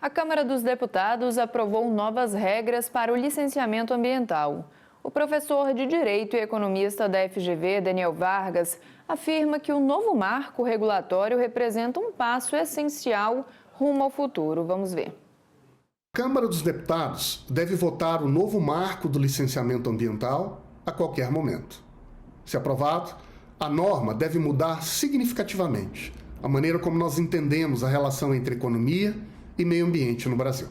A Câmara dos Deputados aprovou novas regras para o licenciamento ambiental. O professor de Direito e economista da FGV, Daniel Vargas, afirma que o novo marco regulatório representa um passo essencial rumo ao futuro. Vamos ver. A Câmara dos Deputados deve votar o novo marco do licenciamento ambiental a qualquer momento. Se aprovado, a norma deve mudar significativamente a maneira como nós entendemos a relação entre economia e meio ambiente no Brasil.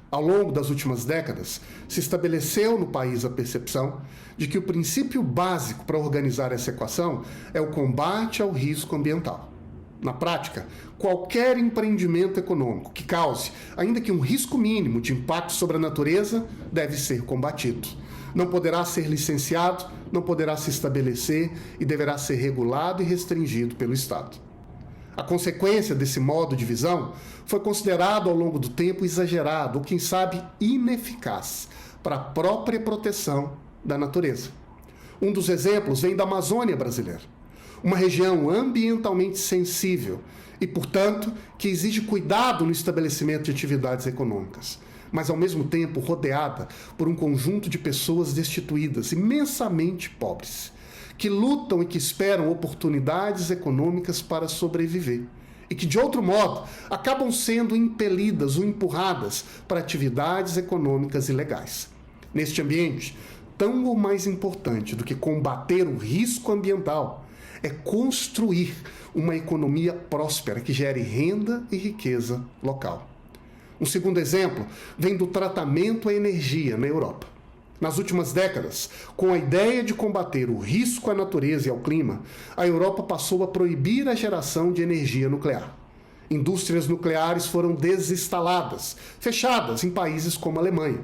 Ao longo das últimas décadas, se estabeleceu no país a percepção de que o princípio básico para organizar essa equação é o combate ao risco ambiental. Na prática, qualquer empreendimento econômico que cause, ainda que um risco mínimo de impacto sobre a natureza, deve ser combatido. Não poderá ser licenciado, não poderá se estabelecer e deverá ser regulado e restringido pelo Estado. A consequência desse modo de visão foi considerado ao longo do tempo exagerado ou, quem sabe, ineficaz para a própria proteção da natureza. Um dos exemplos vem da Amazônia brasileira, uma região ambientalmente sensível e, portanto, que exige cuidado no estabelecimento de atividades econômicas, mas ao mesmo tempo rodeada por um conjunto de pessoas destituídas, imensamente pobres, que lutam e que esperam oportunidades econômicas para sobreviver e que, de outro modo, acabam sendo impelidas ou empurradas para atividades econômicas ilegais. Neste ambiente, tão ou mais importante do que combater o risco ambiental é construir uma economia próspera que gere renda e riqueza local. Um segundo exemplo vem do tratamento à energia na Europa. Nas últimas décadas, com a ideia de combater o risco à natureza e ao clima, a Europa passou a proibir a geração de energia nuclear. Indústrias nucleares foram desinstaladas, fechadas em países como a Alemanha.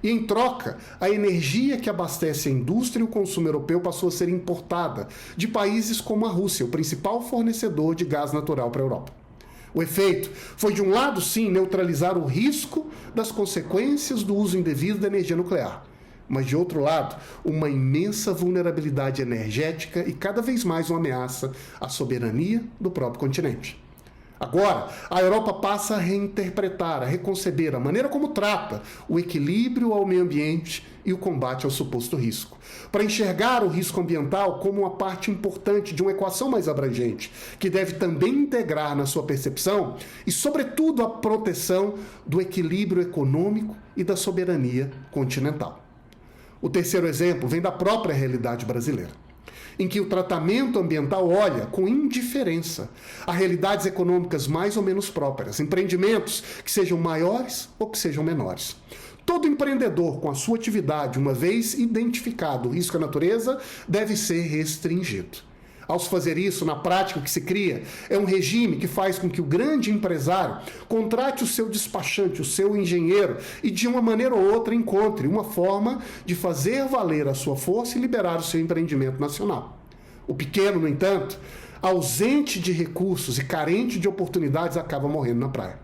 E, em troca, a energia que abastece a indústria e o consumo europeu passou a ser importada de países como a Rússia, o principal fornecedor de gás natural para a Europa. O efeito foi, de um lado, sim, neutralizar o risco das consequências do uso indevido da energia nuclear, mas, de outro lado, uma imensa vulnerabilidade energética e cada vez mais uma ameaça à soberania do próprio continente. Agora, a Europa passa a reinterpretar, a reconceber a maneira como trata o equilíbrio ao meio ambiente e o combate ao suposto risco, para enxergar o risco ambiental como uma parte importante de uma equação mais abrangente, que deve também integrar na sua percepção e, sobretudo, a proteção do equilíbrio econômico e da soberania continental. O terceiro exemplo vem da própria realidade brasileira, em que o tratamento ambiental olha com indiferença a realidades econômicas mais ou menos próprias, empreendimentos que sejam maiores ou que sejam menores. Todo empreendedor com a sua atividade, uma vez identificado o risco à natureza, deve ser restringido. Ao se fazer isso, na prática, o que se cria é um regime que faz com que o grande empresário contrate o seu despachante, o seu engenheiro, e de uma maneira ou outra encontre uma forma de fazer valer a sua força e liberar o seu empreendimento nacional. O pequeno, no entanto, ausente de recursos e carente de oportunidades, acaba morrendo na praia.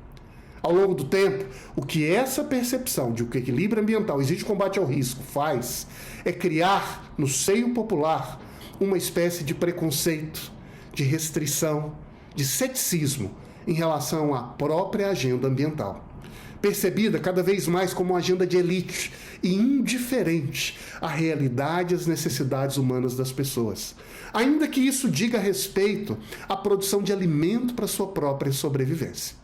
Ao longo do tempo, o que essa percepção de que o equilíbrio ambiental exige combate ao risco faz é criar no seio popular uma espécie de preconceito, de restrição, de ceticismo em relação à própria agenda ambiental, percebida cada vez mais como uma agenda de elite e indiferente à realidade e às necessidades humanas das pessoas, ainda que isso diga respeito à produção de alimento para sua própria sobrevivência.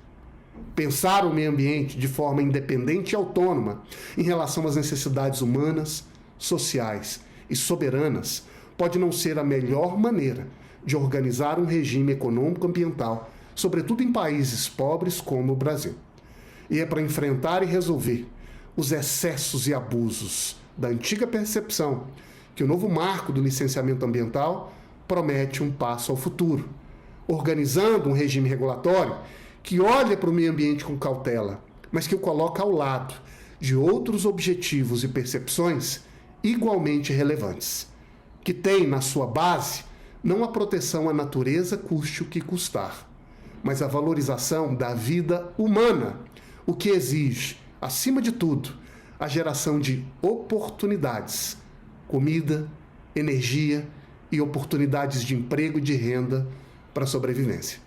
Pensar o meio ambiente de forma independente e autônoma em relação às necessidades humanas, sociais e soberanas pode não ser a melhor maneira de organizar um regime econômico ambiental, sobretudo em países pobres como o Brasil. E é para enfrentar e resolver os excessos e abusos da antiga percepção que o novo marco do licenciamento ambiental promete um passo ao futuro, organizando um regime regulatório que olha para o meio ambiente com cautela, mas que o coloca ao lado de outros objetivos e percepções igualmente relevantes, que tem na sua base não a proteção à natureza custe o que custar, mas a valorização da vida humana, o que exige, acima de tudo, a geração de oportunidades, comida, energia e oportunidades de emprego e de renda para a sobrevivência.